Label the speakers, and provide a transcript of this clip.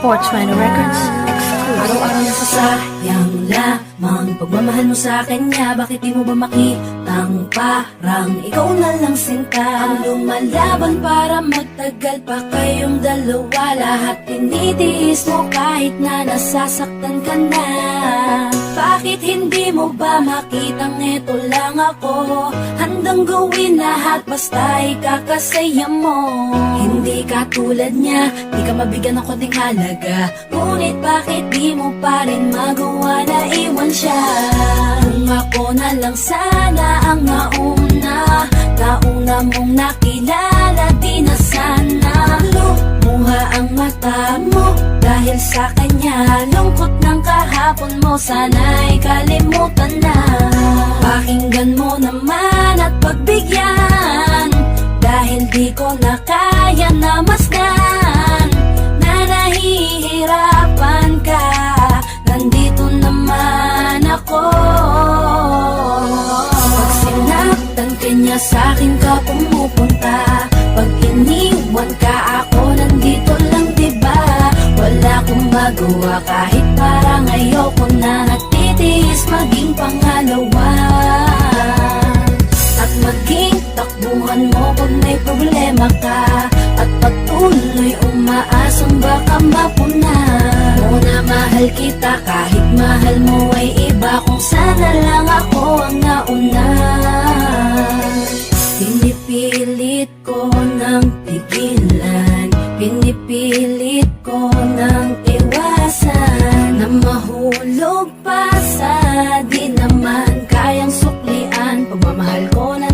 Speaker 1: 420 Records exclusive.
Speaker 2: Araw-araw nasasayang lamang pagmamahal mo sa kanya. Bakit di mo ba makitang parang ikaw na lang sinta ang lumalaban para magtagal pa kayong dalawa? Lahat tinitiis mo kahit na nasasaktan ka na. Bakit hindi mo ba makitang eto lang ako? Handang gawin lahat basta ikakasaya mo. Hindi ka tulad niya, di ka mabigyan ng konting halaga. Ngunit bakit di mo pa rin magawa na iwan siya? Kung ako na lang sana ang nauna mong nakilala, di na sana lumuha ang mata mo dahil sa kanya. Lungkot ng kahapon mo, sana'y kalimutan na. Pakinggan mo naman at pagbigyan, dahil di ko na kaya na masdan na nahihirapan ka. Nandito naman ako. Pag sinaktan ka niya, sa'kin ka pumupunta. Pag iniwan ka, ako nandito lang, diba? Wala akong magawa kahit parang ayoko na. Natitiis maging pangalawa at maging takbuhan mo pag may problema ka. At patuloy umaasang baka mapuna mo na mahal kita kahit mahal mo ay iba. Kung sana lang ako ang nauna. Pinipilit ko ng pigilan, pinipilit ko ng iwasan, na mahulog pa sa di naman kayang suklian. Pagmamahal ko na